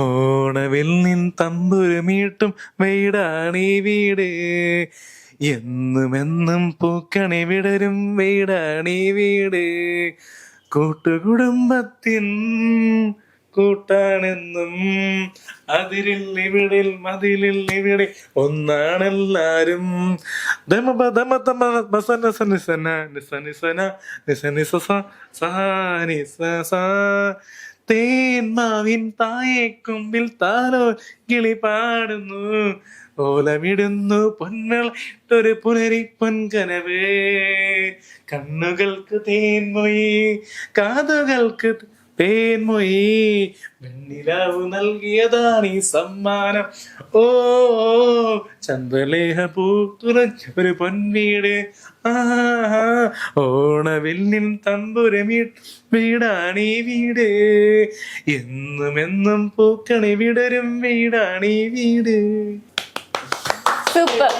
ഓണവിൽ നിൻ തമ്പുരുമീട്ടും വീടാണീ വീട്, എന്നുമെന്നും പൂക്കണി വിടരും വീടാണീ വീട്. കൂട്ടുകുടുംബത്തിൻ കൂട്ടാണെന്നും അതിരിൽ മതിലിൽ ഇവിടെ ഒന്നാണെല്ലാരും. തേന്മാവിൻ തായേക്കൊമ്പിൽ താലോ കിളി പാടുന്നു, ഓലമിടുന്നു പൊന്മളൊരു പുലരി പൊൻകനവ്. കണ്ണുകൾക്ക് തേൻമൊഴി, കാതുകൾക്ക് തേൻമൊഴി, വെണ്ണിലാവ് നൽകിയതാണ് ഈ സമ്മാനം. ഓ ചന്ദ്രലേഖ പൂത്തുറഞ്ഞ ഒരു പൊൻവീട്, ഓണവില്ലിൻ തമ്പുരമീട്ട് വീടാണീ വീട്, എന്നും പൂക്കണി വിടരും വീടാണീ വീട്. സൂപ്പർ.